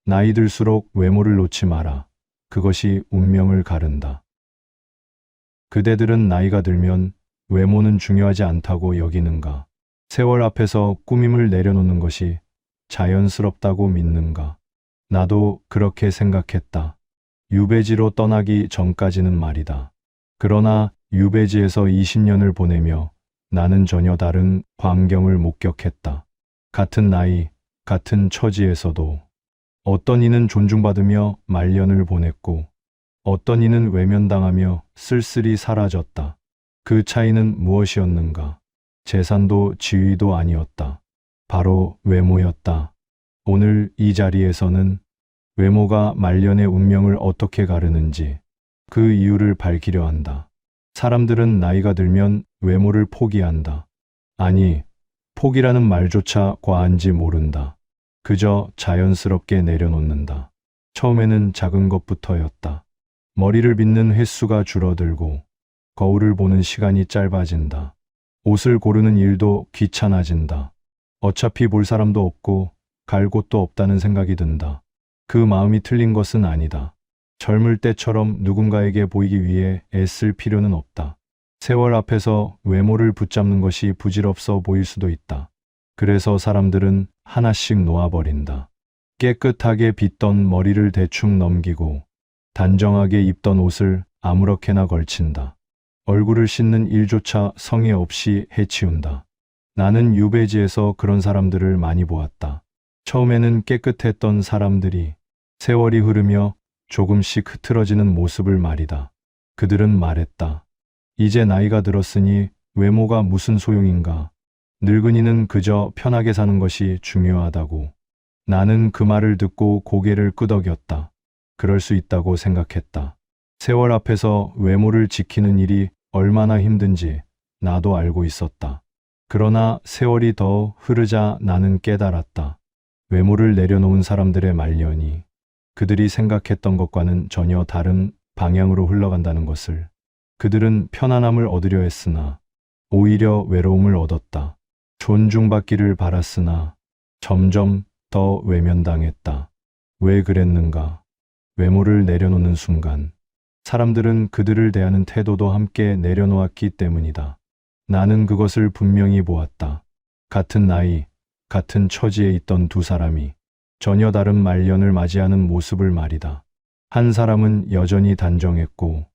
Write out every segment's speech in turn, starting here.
나이 들수록 외모를 놓지 마라. 그것이 운명을 가른다. 그대들은 나이가 들면 외모는 중요하지 않다고 여기는가? 세월 앞에서 꾸밈을 내려놓는 것이 자연스럽다고 믿는가? 나도 그렇게 생각했다. 유배지로 떠나기 전까지는 말이다. 그러나 유배지에서 20년을 보내며 나는 전혀 다른 광경을 목격했다. 같은 나이, 같은 처지에서도 어떤 이는 존중받으며 말년을 보냈고 어떤 이는 외면당하며 쓸쓸히 사라졌다. 그 차이는 무엇이었는가? 재산도 지위도 아니었다. 바로 외모였다. 오늘 이 자리에서는 외모가 말년의 운명을 어떻게 가르는지 그 이유를 밝히려 한다. 사람들은 나이가 들면 외모를 포기한다. 아니, 포기라는 말조차 과한지 모른다. 그저 자연스럽게 내려놓는다. 처음에는 작은 것부터였다. 머리를 빗는 횟수가 줄어들고 거울을 보는 시간이 짧아진다. 옷을 고르는 일도 귀찮아진다. 어차피 볼 사람도 없고 갈 곳도 없다는 생각이 든다. 그 마음이 틀린 것은 아니다. 젊을 때처럼 누군가에게 보이기 위해 애쓸 필요는 없다. 세월 앞에서 외모를 붙잡는 것이 부질없어 보일 수도 있다. 그래서 사람들은 하나씩 놓아버린다. 깨끗하게 빗던 머리를 대충 넘기고 단정하게 입던 옷을 아무렇게나 걸친다. 얼굴을 씻는 일조차 성의 없이 해치운다. 나는 유배지에서 그런 사람들을 많이 보았다. 처음에는 깨끗했던 사람들이 세월이 흐르며 조금씩 흐트러지는 모습을 말이다. 그들은 말했다. 이제 나이가 들었으니 외모가 무슨 소용인가? 늙은이는 그저 편하게 사는 것이 중요하다고. 나는 그 말을 듣고 고개를 끄덕였다. 그럴 수 있다고 생각했다. 세월 앞에서 외모를 지키는 일이 얼마나 힘든지 나도 알고 있었다. 그러나 세월이 더 흐르자 나는 깨달았다. 외모를 내려놓은 사람들의 말년이 그들이 생각했던 것과는 전혀 다른 방향으로 흘러간다는 것을. 그들은 편안함을 얻으려 했으나 오히려 외로움을 얻었다. 존중받기를 바랐으나 점점 더 외면당했다. 왜 그랬는가? 외모를 내려놓는 순간 사람들은 그들을 대하는 태도도 함께 내려놓았기 때문이다. 나는 그것을 분명히 보았다. 같은 나이, 같은 처지에 있던 두 사람이 전혀 다른 말년을 맞이하는 모습을 말이다. 한 사람은 여전히 단정했고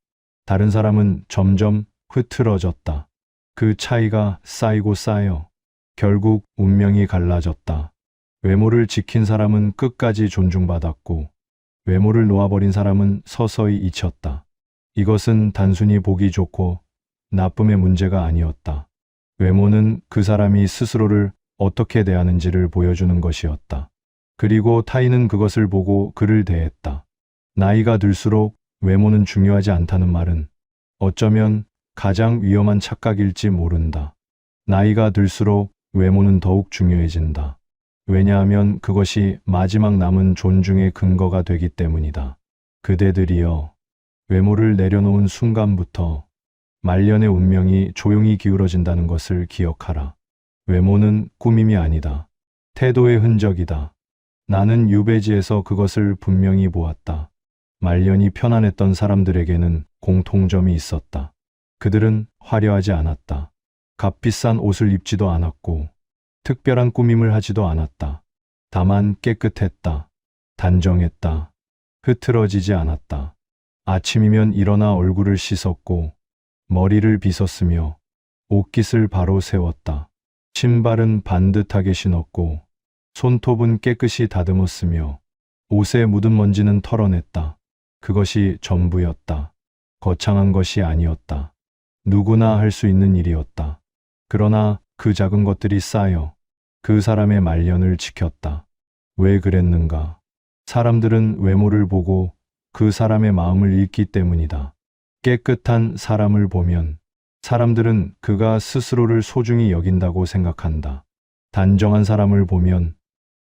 다른 사람은 점점 흐트러졌다. 그 차이가 쌓이고 쌓여 결국 운명이 갈라졌다. 외모를 지킨 사람은 끝까지 존중받았고 외모를 놓아버린 사람은 서서히 잊혔다. 이것은 단순히 보기 좋고 나쁨의 문제가 아니었다. 외모는 그 사람이 스스로를 어떻게 대하는지를 보여주는 것이었다. 그리고 타인은 그것을 보고 그를 대했다. 나이가 들수록 외모는 중요하지 않다는 말은 어쩌면 가장 위험한 착각일지 모른다. 나이가 들수록 외모는 더욱 중요해진다. 왜냐하면 그것이 마지막 남은 존중의 근거가 되기 때문이다. 그대들이여, 외모를 내려놓은 순간부터 말년의 운명이 조용히 기울어진다는 것을 기억하라. 외모는 꾸밈이 아니다. 태도의 흔적이다. 나는 유배지에서 그것을 분명히 보았다. 말년이 편안했던 사람들에게는 공통점이 있었다. 그들은 화려하지 않았다. 값비싼 옷을 입지도 않았고 특별한 꾸밈을 하지도 않았다. 다만 깨끗했다. 단정했다. 흐트러지지 않았다. 아침이면 일어나 얼굴을 씻었고 머리를 빗었으며 옷깃을 바로 세웠다. 신발은 반듯하게 신었고 손톱은 깨끗이 다듬었으며 옷에 묻은 먼지는 털어냈다. 그것이 전부였다. 거창한 것이 아니었다. 누구나 할 수 있는 일이었다. 그러나 그 작은 것들이 쌓여 그 사람의 말년을 지켰다. 왜 그랬는가? 사람들은 외모를 보고 그 사람의 마음을 읽기 때문이다. 깨끗한 사람을 보면 사람들은 그가 스스로를 소중히 여긴다고 생각한다. 단정한 사람을 보면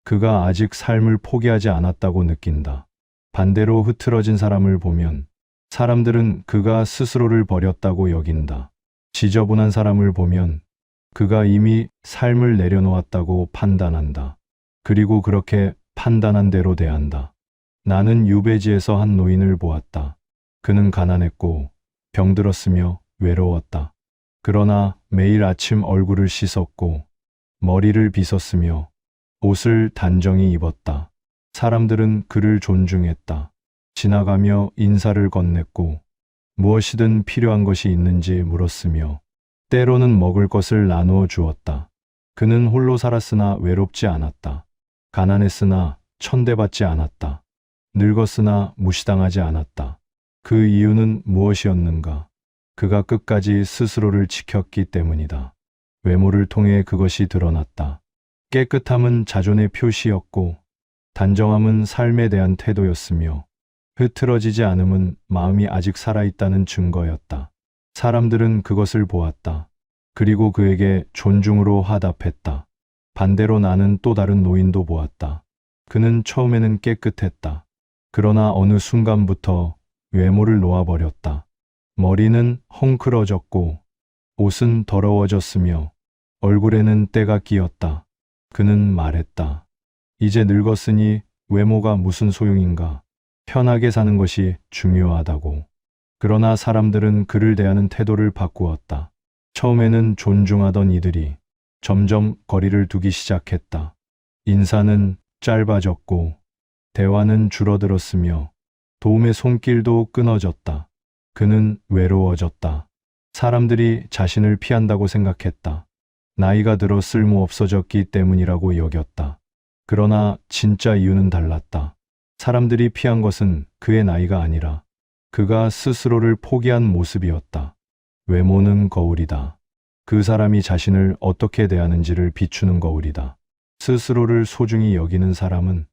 그가 아직 삶을 포기하지 않았다고 느낀다. 반대로 흐트러진 사람을 보면 사람들은 그가 스스로를 버렸다고 여긴다. 지저분한 사람을 보면 그가 이미 삶을 내려놓았다고 판단한다. 그리고 그렇게 판단한 대로 대한다. 나는 유배지에서 한 노인을 보았다. 그는 가난했고 병들었으며 외로웠다. 그러나 매일 아침 얼굴을 씻었고 머리를 빗었으며 옷을 단정히 입었다. 사람들은 그를 존중했다. 지나가며 인사를 건넸고 무엇이든 필요한 것이 있는지 물었으며 때로는 먹을 것을 나누어 주었다. 그는 홀로 살았으나 외롭지 않았다. 가난했으나 천대받지 않았다. 늙었으나 무시당하지 않았다. 그 이유는 무엇이었는가? 그가 끝까지 스스로를 지켰기 때문이다. 외모를 통해 그것이 드러났다. 깨끗함은 자존의 표시였고 단정함은 삶에 대한 태도였으며 흐트러지지 않음은 마음이 아직 살아있다는 증거였다. 사람들은 그것을 보았다. 그리고 그에게 존중으로 화답했다. 반대로 나는 또 다른 노인도 보았다. 그는 처음에는 깨끗했다. 그러나 어느 순간부터 외모를 놓아버렸다. 머리는 헝클어졌고 옷은 더러워졌으며 얼굴에는 때가 끼었다. 그는 말했다. 이제 늙었으니 외모가 무슨 소용인가? 편하게 사는 것이 중요하다고. 그러나 사람들은 그를 대하는 태도를 바꾸었다. 처음에는 존중하던 이들이 점점 거리를 두기 시작했다. 인사는 짧아졌고 대화는 줄어들었으며 도움의 손길도 끊어졌다. 그는 외로워졌다. 사람들이 자신을 피한다고 생각했다. 나이가 들어 쓸모 없어졌기 때문이라고 여겼다. 그러나 진짜 이유는 달랐다. 사람들이 피한 것은 그의 나이가 아니라 그가 스스로를 포기한 모습이었다. 외모는 거울이다. 그 사람이 자신을 어떻게 대하는지를 비추는 거울이다. 스스로를 소중히 여기는 사람은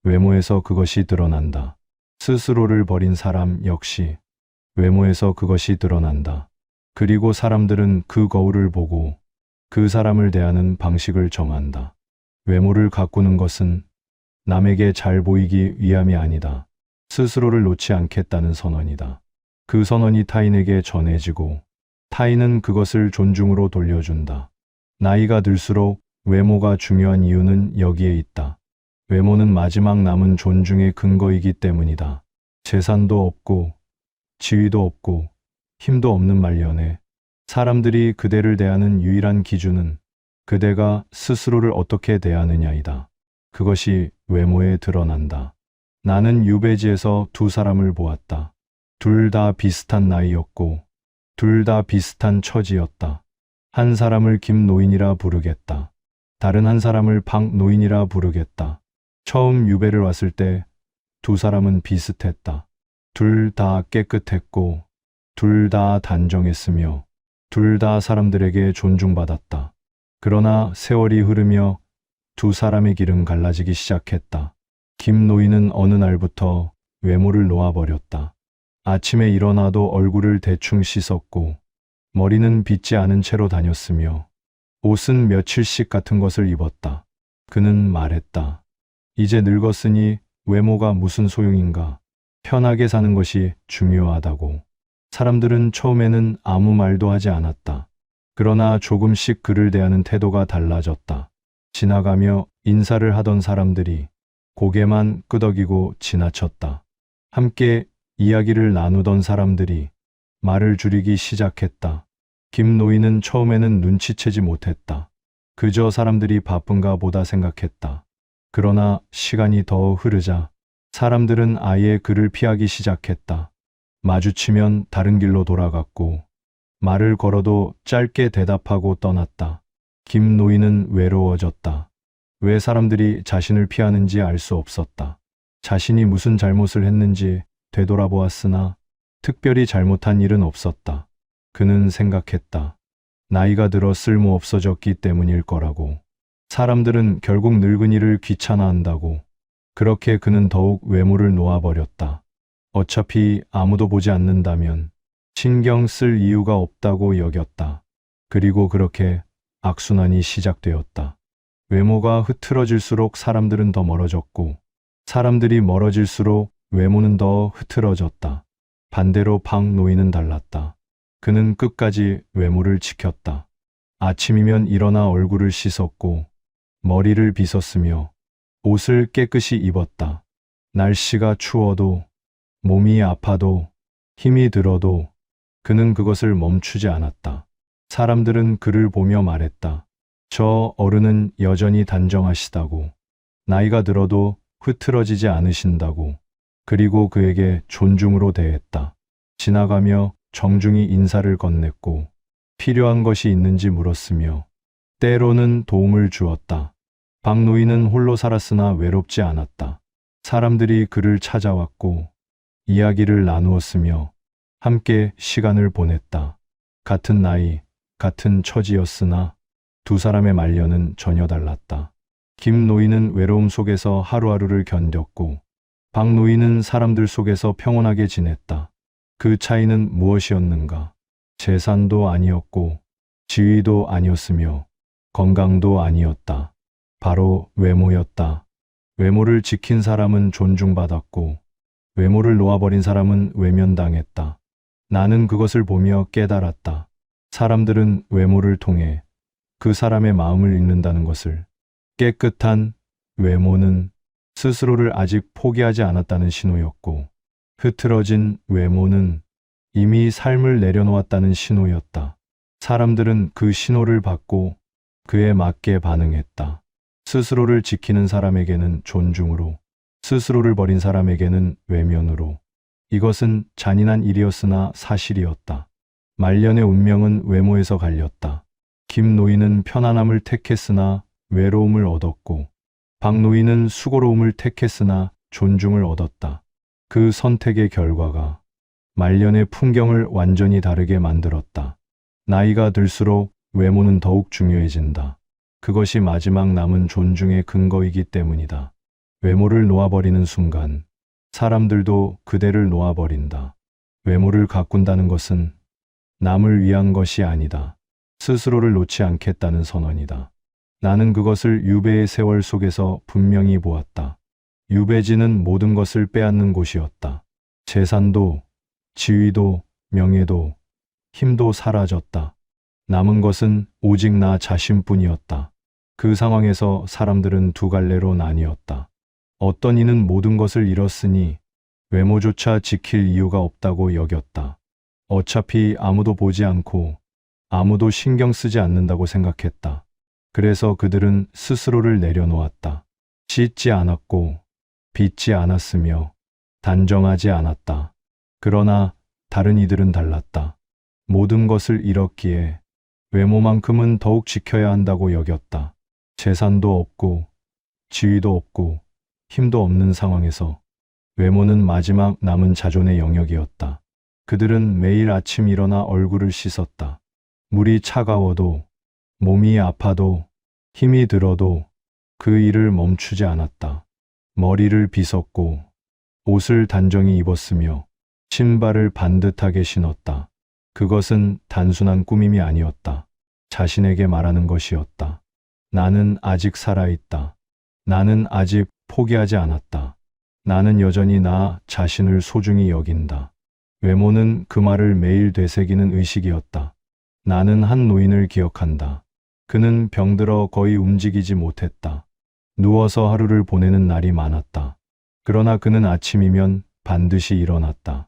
외모에서 그것이 드러난다. 스스로를 버린 사람 역시 외모에서 그것이 드러난다. 그리고 사람들은 그 거울을 보고 그 사람을 대하는 방식을 정한다. 외모를 가꾸는 것은 남에게 잘 보이기 위함이 아니다. 스스로를 놓지 않겠다는 선언이다. 그 선언이 타인에게 전해지고 타인은 그것을 존중으로 돌려준다. 나이가 들수록 외모가 중요한 이유는 여기에 있다. 외모는 마지막 남은 존중의 근거이기 때문이다. 재산도 없고 지위도 없고 힘도 없는 말년에 사람들이 그대를 대하는 유일한 기준은 그대가 스스로를 어떻게 대하느냐이다. 그것이 외모에 드러난다. 나는 유배지에서 두 사람을 보았다. 둘 다 비슷한 나이였고 둘 다 비슷한 처지였다. 한 사람을 김노인이라 부르겠다. 다른 한 사람을 박노인이라 부르겠다. 처음 유배를 왔을 때 두 사람은 비슷했다. 둘 다 깨끗했고 둘 다 단정했으며 둘 다 사람들에게 존중받았다. 그러나 세월이 흐르며 두 사람의 길은 갈라지기 시작했다. 김노인은 어느 날부터 외모를 놓아버렸다. 아침에 일어나도 얼굴을 대충 씻었고 머리는 빗지 않은 채로 다녔으며 옷은 며칠씩 같은 것을 입었다. 그는 말했다. 이제 늙었으니 외모가 무슨 소용인가? 편하게 사는 것이 중요하다고. 사람들은 처음에는 아무 말도 하지 않았다. 그러나 조금씩 그를 대하는 태도가 달라졌다. 지나가며 인사를 하던 사람들이 고개만 끄덕이고 지나쳤다. 함께 이야기를 나누던 사람들이 말을 줄이기 시작했다. 김노인은 처음에는 눈치채지 못했다. 그저 사람들이 바쁜가 보다 생각했다. 그러나 시간이 더 흐르자 사람들은 아예 그를 피하기 시작했다. 마주치면 다른 길로 돌아갔고 말을 걸어도 짧게 대답하고 떠났다. 김노인은 외로워졌다. 왜 사람들이 자신을 피하는지 알 수 없었다. 자신이 무슨 잘못을 했는지 되돌아보았으나 특별히 잘못한 일은 없었다. 그는 생각했다. 나이가 들어 쓸모 없어졌기 때문일 거라고. 사람들은 결국 늙은이를 귀찮아한다고. 그렇게 그는 더욱 외모를 놓아버렸다. 어차피 아무도 보지 않는다면 신경 쓸 이유가 없다고 여겼다. 그리고 그렇게 악순환이 시작되었다. 외모가 흐트러질수록 사람들은 더 멀어졌고 사람들이 멀어질수록 외모는 더 흐트러졌다. 반대로 박노인은 달랐다. 그는 끝까지 외모를 지켰다. 아침이면 일어나 얼굴을 씻었고 머리를 빗었으며 옷을 깨끗이 입었다. 날씨가 추워도, 몸이 아파도, 힘이 들어도 그는 그것을 멈추지 않았다. 사람들은 그를 보며 말했다. 저 어른은 여전히 단정하시다고. 나이가 들어도 흐트러지지 않으신다고. 그리고 그에게 존중으로 대했다. 지나가며 정중히 인사를 건넸고 필요한 것이 있는지 물었으며 때로는 도움을 주었다. 박노인은 홀로 살았으나 외롭지 않았다. 사람들이 그를 찾아왔고 이야기를 나누었으며 함께 시간을 보냈다. 같은 나이, 같은 처지였으나 두 사람의 말년은 전혀 달랐다. 김노인은 외로움 속에서 하루하루를 견뎠고 박노인은 사람들 속에서 평온하게 지냈다. 그 차이는 무엇이었는가? 재산도 아니었고 지위도 아니었으며 건강도 아니었다. 바로 외모였다. 외모를 지킨 사람은 존중받았고 외모를 놓아버린 사람은 외면당했다. 나는 그것을 보며 깨달았다. 사람들은 외모를 통해 그 사람의 마음을 읽는다는 것을. 깨끗한 외모는 스스로를 아직 포기하지 않았다는 신호였고 흐트러진 외모는 이미 삶을 내려놓았다는 신호였다. 사람들은 그 신호를 받고 그에 맞게 반응했다. 스스로를 지키는 사람에게는 존중으로, 스스로를 버린 사람에게는 외면으로. 이것은 잔인한 일이었으나 사실이었다. 말년의 운명은 외모에서 갈렸다. 김노인은 편안함을 택했으나 외로움을 얻었고 박노인은 수고로움을 택했으나 존중을 얻었다. 그 선택의 결과가 말년의 풍경을 완전히 다르게 만들었다. 나이가 들수록 외모는 더욱 중요해진다. 그것이 마지막 남은 존중의 근거이기 때문이다. 외모를 놓아버리는 순간 사람들도 그대를 놓아버린다. 외모를 가꾼다는 것은 남을 위한 것이 아니다. 스스로를 놓지 않겠다는 선언이다. 나는 그것을 유배의 세월 속에서 분명히 보았다. 유배지는 모든 것을 빼앗는 곳이었다. 재산도, 지위도, 명예도, 힘도 사라졌다. 남은 것은 오직 나 자신뿐이었다. 그 상황에서 사람들은 두 갈래로 나뉘었다. 어떤 이는 모든 것을 잃었으니 외모조차 지킬 이유가 없다고 여겼다. 어차피 아무도 보지 않고 아무도 신경 쓰지 않는다고 생각했다. 그래서 그들은 스스로를 내려놓았다. 씻지 않았고 빚지 않았으며 단정하지 않았다. 그러나 다른 이들은 달랐다. 모든 것을 잃었기에 외모만큼은 더욱 지켜야 한다고 여겼다. 재산도 없고 지위도 없고 힘도 없는 상황에서 외모는 마지막 남은 자존의 영역이었다. 그들은 매일 아침 일어나 얼굴을 씻었다. 물이 차가워도 몸이 아파도 힘이 들어도 그 일을 멈추지 않았다. 머리를 빗었고 옷을 단정히 입었으며 신발을 반듯하게 신었다. 그것은 단순한 꾸밈이 아니었다. 자신에게 말하는 것이었다. 나는 아직 살아있다. 나는 아직 포기하지 않았다. 나는 여전히 나 자신을 소중히 여긴다. 외모는 그 말을 매일 되새기는 의식이었다. 나는 한 노인을 기억한다. 그는 병들어 거의 움직이지 못했다. 누워서 하루를 보내는 날이 많았다. 그러나 그는 아침이면 반드시 일어났다.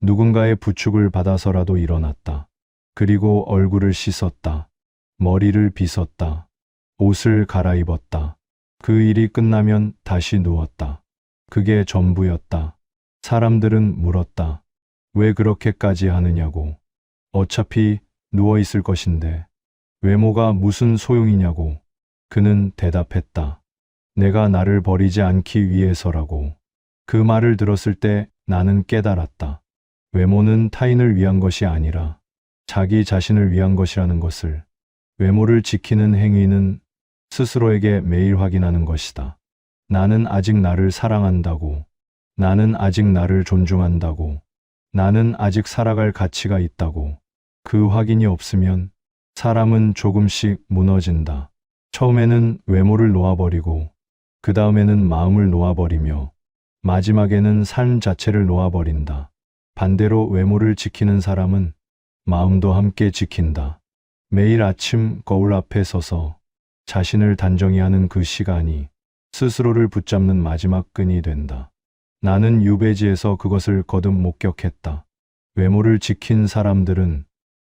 누군가의 부축을 받아서라도 일어났다. 그리고 얼굴을 씻었다. 머리를 빗었다. 옷을 갈아입었다. 그 일이 끝나면 다시 누웠다. 그게 전부였다. 사람들은 물었다. 왜 그렇게까지 하느냐고. 어차피 누워있을 것인데 외모가 무슨 소용이냐고. 그는 대답했다. 내가 나를 버리지 않기 위해서라고. 그 말을 들었을 때 나는 깨달았다. 외모는 타인을 위한 것이 아니라 자기 자신을 위한 것이라는 것을. 외모를 지키는 행위는 스스로에게 매일 확인하는 것이다. 나는 아직 나를 사랑한다고. 나는 아직 나를 존중한다고. 나는 아직 살아갈 가치가 있다고. 그 확인이 없으면 사람은 조금씩 무너진다. 처음에는 외모를 놓아버리고 그 다음에는 마음을 놓아버리며 마지막에는 삶 자체를 놓아버린다. 반대로 외모를 지키는 사람은 마음도 함께 지킨다. 매일 아침 거울 앞에 서서 자신을 단정히 하는 그 시간이 스스로를 붙잡는 마지막 끈이 된다. 나는 유배지에서 그것을 거듭 목격했다. 외모를 지킨 사람들은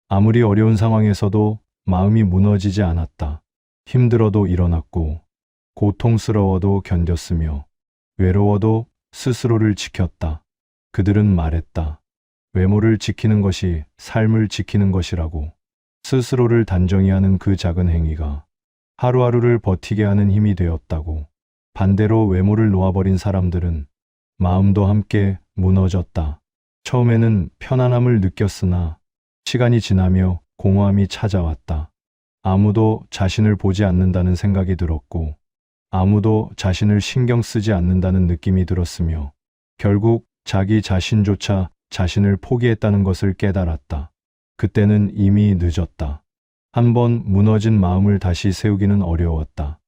아무리 어려운 상황에서도 마음이 무너지지 않았다. 힘들어도 일어났고, 고통스러워도 견뎠으며, 외로워도 스스로를 지켰다. 그들은 말했다. 외모를 지키는 것이 삶을 지키는 것이라고. 스스로를 단정히 하는 그 작은 행위가 하루하루를 버티게 하는 힘이 되었다고. 반대로 외모를 놓아버린 사람들은 마음도 함께 무너졌다. 처음에는 편안함을 느꼈으나 시간이 지나며 공허함이 찾아왔다. 아무도 자신을 보지 않는다는 생각이 들었고, 아무도 자신을 신경 쓰지 않는다는 느낌이 들었으며, 결국 자기 자신조차 자신을 포기했다는 것을 깨달았다. 그때는 이미 늦었다. 한번 무너진 마음을 다시 세우기는 어려웠다.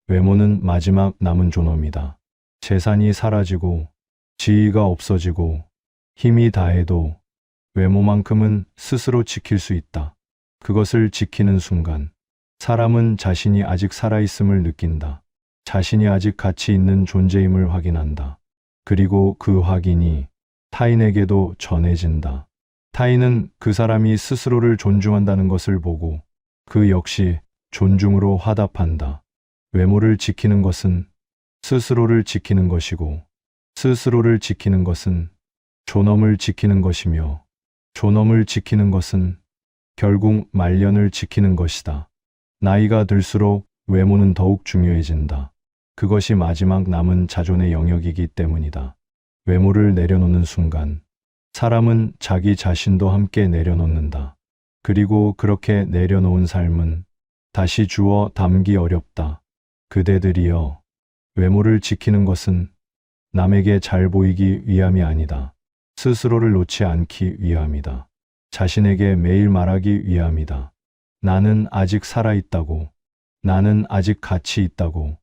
외모는 마지막 남은 존엄이다. 재산이 사라지고, 지위가 없어지고, 힘이 다해도 외모만큼은 스스로 지킬 수 있다. 그것을 지키는 순간, 사람은 자신이 아직 살아있음을 느낀다. 자신이 아직 가치 있는 존재임을 확인한다. 그리고 그 확인이 타인에게도 전해진다. 타인은 그 사람이 스스로를 존중한다는 것을 보고 그 역시 존중으로 화답한다. 외모를 지키는 것은 스스로를 지키는 것이고, 스스로를 지키는 것은 존엄을 지키는 것이며, 존엄을 지키는 것은 결국 말년을 지키는 것이다. 나이가 들수록 외모는 더욱 중요해진다. 그것이 마지막 남은 자존의 영역이기 때문이다. 외모를 내려놓는 순간, 사람은 자기 자신도 함께 내려놓는다. 그리고 그렇게 내려놓은 삶은 다시 주워 담기 어렵다. 그대들이여, 외모를 지키는 것은 남에게 잘 보이기 위함이 아니다. 스스로를 놓지 않기 위함이다. 자신에게 매일 말하기 위함이다. 나는 아직 살아있다고. 나는 아직 가치 있다고.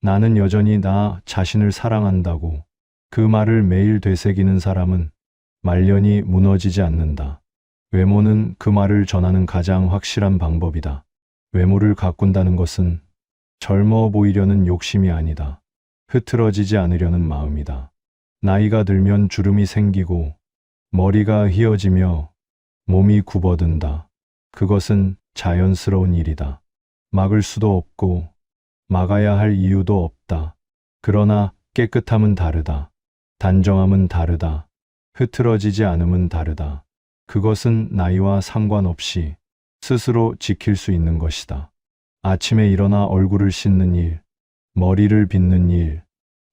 나는 여전히 나 자신을 사랑한다고. 그 말을 매일 되새기는 사람은 말년이 무너지지 않는다. 외모는 그 말을 전하는 가장 확실한 방법이다. 외모를 가꾼다는 것은 젊어 보이려는 욕심이 아니다. 흐트러지지 않으려는 마음이다. 나이가 들면 주름이 생기고 머리가 휘어지며 몸이 굽어든다. 그것은 자연스러운 일이다. 막을 수도 없고 막아야 할 이유도 없다. 그러나 깨끗함은 다르다. 단정함은 다르다. 흐트러지지 않음은 다르다. 그것은 나이와 상관없이 스스로 지킬 수 있는 것이다. 아침에 일어나 얼굴을 씻는 일, 머리를 빗는 일,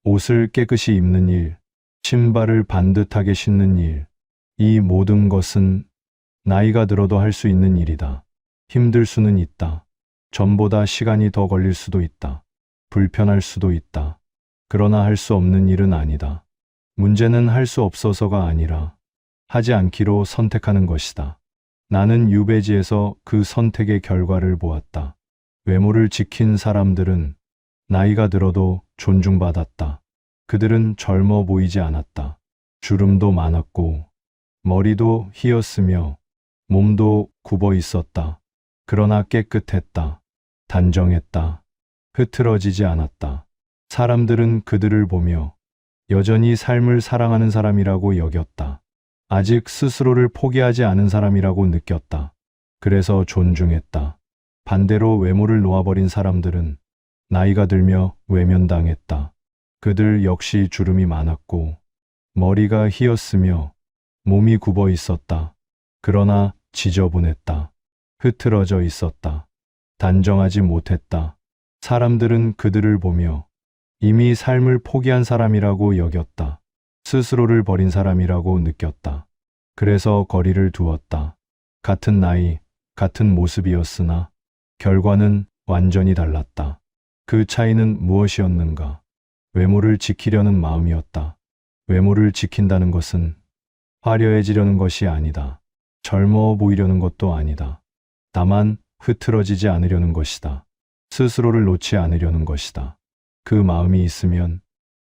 옷을 깨끗이 입는 일, 신발을 반듯하게 신는 일, 이 모든 것은 나이가 들어도 할 수 있는 일이다. 힘들 수는 있다. 전보다 시간이 더 걸릴 수도 있다. 불편할 수도 있다. 그러나 할 수 없는 일은 아니다. 문제는 할 수 없어서가 아니라 하지 않기로 선택하는 것이다. 나는 유배지에서 그 선택의 결과를 보았다. 외모를 지킨 사람들은 나이가 들어도 존중받았다. 그들은 젊어 보이지 않았다. 주름도 많았고 머리도 휘었으며 몸도 굽어 있었다. 그러나 깨끗했다. 단정했다. 흐트러지지 않았다. 사람들은 그들을 보며 여전히 삶을 사랑하는 사람이라고 여겼다. 아직 스스로를 포기하지 않은 사람이라고 느꼈다. 그래서 존중했다. 반대로 외모를 놓아버린 사람들은 나이가 들며 외면당했다. 그들 역시 주름이 많았고 머리가 휘었으며 몸이 굽어 있었다. 그러나 지저분했다. 흐트러져 있었다. 단정하지 못했다. 사람들은 그들을 보며 이미 삶을 포기한 사람이라고 여겼다. 스스로를 버린 사람이라고 느꼈다. 그래서 거리를 두었다. 같은 나이, 같은 모습이었으나 결과는 완전히 달랐다. 그 차이는 무엇이었는가? 외모를 지키려는 마음이었다. 외모를 지킨다는 것은 화려해지려는 것이 아니다. 젊어 보이려는 것도 아니다. 다만 흐트러지지 않으려는 것이다. 스스로를 놓지 않으려는 것이다. 그 마음이 있으면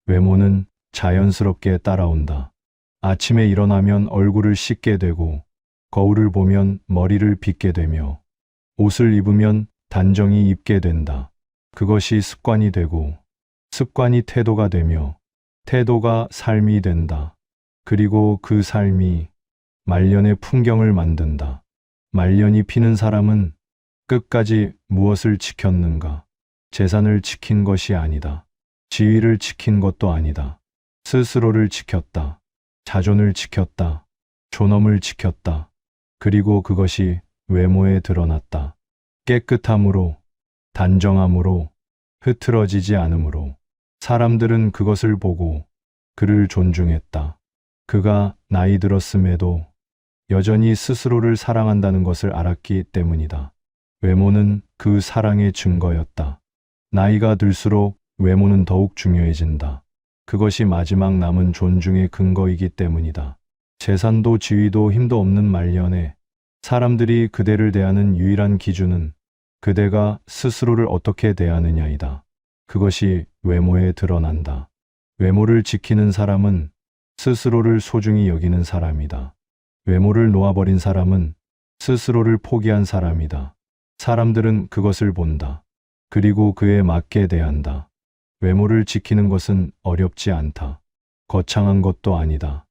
외모는 자연스럽게 따라온다. 아침에 일어나면 얼굴을 씻게 되고 거울을 보면 머리를 빗게 되며 옷을 입으면 단정히 입게 된다. 그것이 습관이 되고 습관이 태도가 되며 태도가 삶이 된다. 그리고 그 삶이 말년의 풍경을 만든다. 말년이 피는 사람은 끝까지 무엇을 지켰는가? 재산을 지킨 것이 아니다. 지위를 지킨 것도 아니다. 스스로를 지켰다. 자존을 지켰다. 존엄을 지켰다. 그리고 그것이 외모에 드러났다. 깨끗함으로, 단정함으로, 흐트러지지 않음으로. 사람들은 그것을 보고 그를 존중했다. 그가 나이 들었음에도 여전히 스스로를 사랑한다는 것을 알았기 때문이다. 외모는 그 사랑의 증거였다. 나이가 들수록 외모는 더욱 중요해진다. 그것이 마지막 남은 존중의 근거이기 때문이다. 재산도 지위도 힘도 없는 말년에 사람들이 그대를 대하는 유일한 기준은 그대가 스스로를 어떻게 대하느냐이다. 그것이 외모에 드러난다. 외모를 지키는 사람은 스스로를 소중히 여기는 사람이다. 외모를 놓아버린 사람은 스스로를 포기한 사람이다. 사람들은 그것을 본다. 그리고 그에 맞게 대한다. 외모를 지키는 것은 어렵지 않다. 거창한 것도 아니다.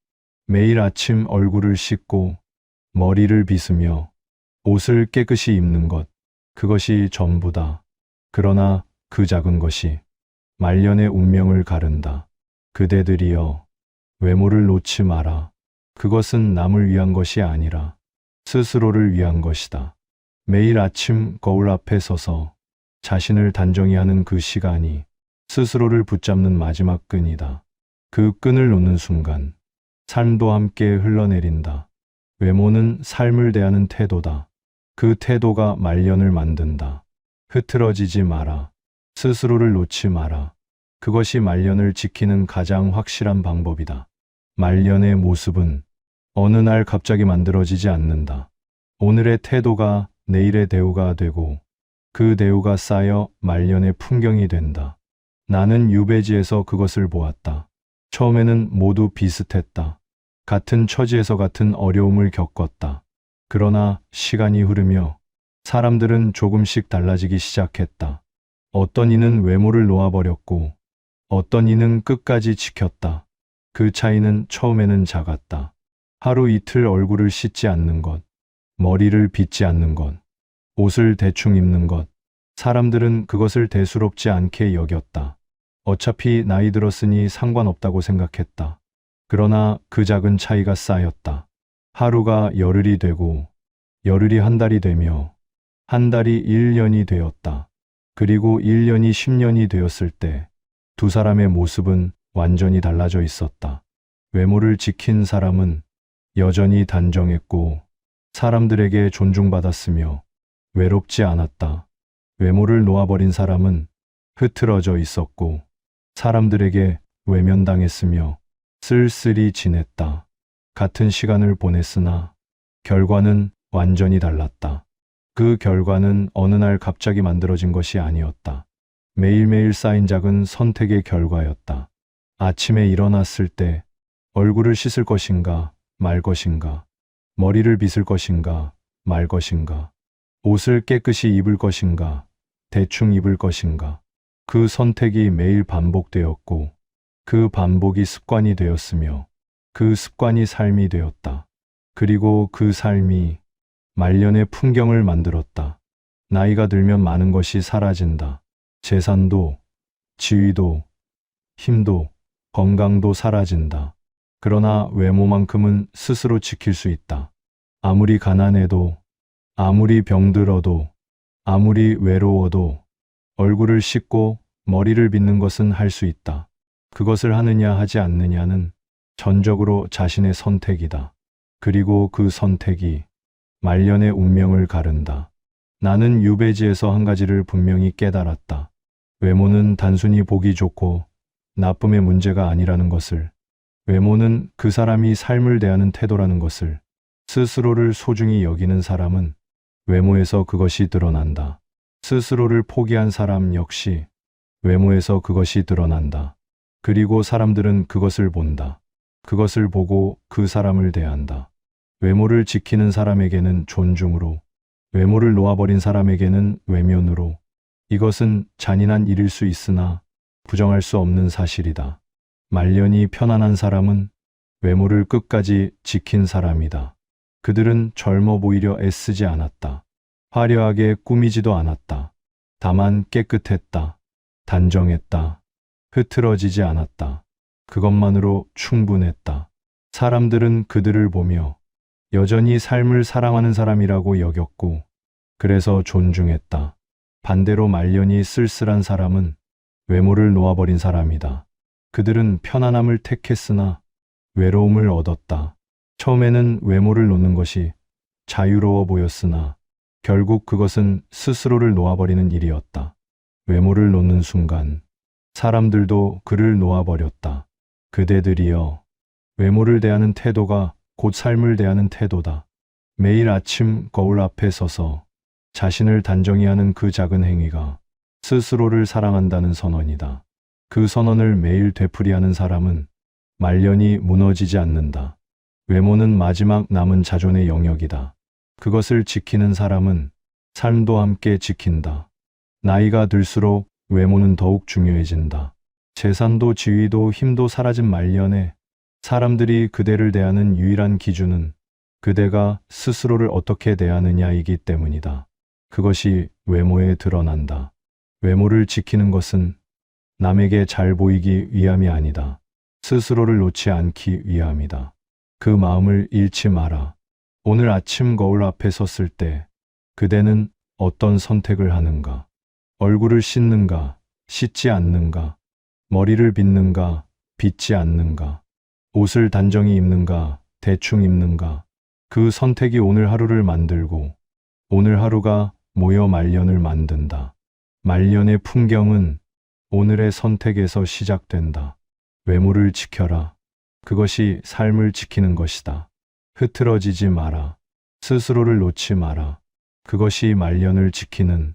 매일 아침 얼굴을 씻고 머리를 빗으며 옷을 깨끗이 입는 것, 그것이 전부다. 그러나 그 작은 것이 말년의 운명을 가른다. 그대들이여, 외모를 놓지 마라. 그것은 남을 위한 것이 아니라 스스로를 위한 것이다. 매일 아침 거울 앞에 서서 자신을 단정히 하는 그 시간이 스스로를 붙잡는 마지막 끈이다. 그 끈을 놓는 순간 삶도 함께 흘러내린다. 외모는 삶을 대하는 태도다. 그 태도가 말년을 만든다. 흐트러지지 마라. 스스로를 놓지 마라. 그것이 말년을 지키는 가장 확실한 방법이다. 말년의 모습은 어느 날 갑자기 만들어지지 않는다. 오늘의 태도가 내일의 대우가 되고 그 대우가 쌓여 말년의 풍경이 된다. 나는 유배지에서 그것을 보았다. 처음에는 모두 비슷했다. 같은 처지에서 같은 어려움을 겪었다. 그러나 시간이 흐르며 사람들은 조금씩 달라지기 시작했다. 어떤 이는 외모를 놓아버렸고 어떤 이는 끝까지 지켰다. 그 차이는 처음에는 작았다. 하루 이틀 얼굴을 씻지 않는 것, 머리를 빗지 않는 것, 옷을 대충 입는 것. 사람들은 그것을 대수롭지 않게 여겼다. 어차피 나이 들었으니 상관없다고 생각했다. 그러나 그 작은 차이가 쌓였다. 하루가 열흘이 되고 열흘이 한 달이 되며 한 달이 1년이 되었다. 그리고 1년이 10년이 되었을 때 두 사람의 모습은 완전히 달라져 있었다. 외모를 지킨 사람은 여전히 단정했고 사람들에게 존중받았으며 외롭지 않았다. 외모를 놓아버린 사람은 흐트러져 있었고 사람들에게 외면당했으며 쓸쓸히 지냈다. 같은 시간을 보냈으나 결과는 완전히 달랐다. 그 결과는 어느 날 갑자기 만들어진 것이 아니었다. 매일매일 쌓인 작은 선택의 결과였다. 아침에 일어났을 때 얼굴을 씻을 것인가 말 것인가, 머리를 빗을 것인가 말 것인가, 옷을 깨끗이 입을 것인가 대충 입을 것인가. 그 선택이 매일 반복되었고 그 반복이 습관이 되었으며 그 습관이 삶이 되었다. 그리고 그 삶이 말년의 풍경을 만들었다. 나이가 들면 많은 것이 사라진다. 재산도, 지위도, 힘도, 건강도 사라진다. 그러나 외모만큼은 스스로 지킬 수 있다. 아무리 가난해도, 아무리 병들어도, 아무리 외로워도 얼굴을 씻고 머리를 빗는 것은 할 수 있다. 그것을 하느냐 하지 않느냐는 전적으로 자신의 선택이다. 그리고 그 선택이 말년의 운명을 가른다. 나는 유배지에서 한 가지를 분명히 깨달았다. 외모는 단순히 보기 좋고 나쁨의 문제가 아니라는 것을, 외모는 그 사람이 삶을 대하는 태도라는 것을, 스스로를 소중히 여기는 사람은 외모에서 그것이 드러난다. 스스로를 포기한 사람 역시 외모에서 그것이 드러난다. 그리고 사람들은 그것을 본다. 그것을 보고 그 사람을 대한다. 외모를 지키는 사람에게는 존중으로, 외모를 놓아버린 사람에게는 외면으로. 이것은 잔인한 일일 수 있으나 부정할 수 없는 사실이다. 말년이 편안한 사람은 외모를 끝까지 지킨 사람이다. 그들은 젊어 보이려 애쓰지 않았다. 화려하게 꾸미지도 않았다. 다만 깨끗했다. 단정했다. 흐트러지지 않았다. 그것만으로 충분했다. 사람들은 그들을 보며 여전히 삶을 사랑하는 사람이라고 여겼고, 그래서 존중했다. 반대로 말년이 쓸쓸한 사람은 외모를 놓아버린 사람이다. 그들은 편안함을 택했으나 외로움을 얻었다. 처음에는 외모를 놓는 것이 자유로워 보였으나 결국 그것은 스스로를 놓아버리는 일이었다. 외모를 놓는 순간 사람들도 그를 놓아버렸다. 그대들이여, 외모를 대하는 태도가 곧 삶을 대하는 태도다. 매일 아침 거울 앞에 서서 자신을 단정히 하는 그 작은 행위가 스스로를 사랑한다는 선언이다. 그 선언을 매일 되풀이하는 사람은 말년이 무너지지 않는다. 외모는 마지막 남은 자존의 영역이다. 그것을 지키는 사람은 삶도 함께 지킨다. 나이가 들수록 외모는 더욱 중요해진다. 재산도 지위도 힘도 사라진 말년에 사람들이 그대를 대하는 유일한 기준은 그대가 스스로를 어떻게 대하느냐이기 때문이다. 그것이 외모에 드러난다. 외모를 지키는 것은 남에게 잘 보이기 위함이 아니다. 스스로를 놓지 않기 위함이다. 그 마음을 잃지 마라. 오늘 아침 거울 앞에 섰을 때 그대는 어떤 선택을 하는가? 얼굴을 씻는가? 씻지 않는가? 머리를 빗는가? 빗지 않는가? 옷을 단정히 입는가? 대충 입는가? 그 선택이 오늘 하루를 만들고 오늘 하루가 모여 말년을 만든다. 말년의 풍경은 오늘의 선택에서 시작된다. 외모를 지켜라. 그것이 삶을 지키는 것이다. 흐트러지지 마라. 스스로를 놓지 마라. 그것이 말년을 지키는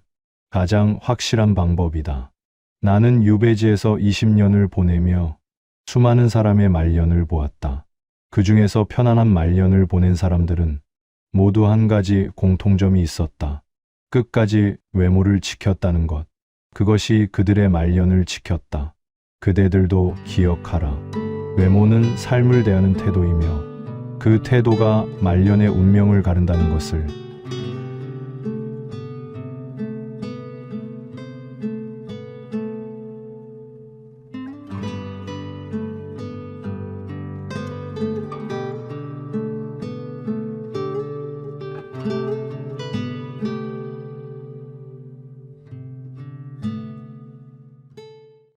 가장 확실한 방법이다. 나는 유배지에서 20년을 보내며 수많은 사람의 말년을 보았다. 그 중에서 편안한 말년을 보낸 사람들은 모두 한 가지 공통점이 있었다. 끝까지 외모를 지켰다는 것. 그것이 그들의 말년을 지켰다. 그대들도 기억하라. 외모는 삶을 대하는 태도이며 그 태도가 말년의 운명을 가른다는 것을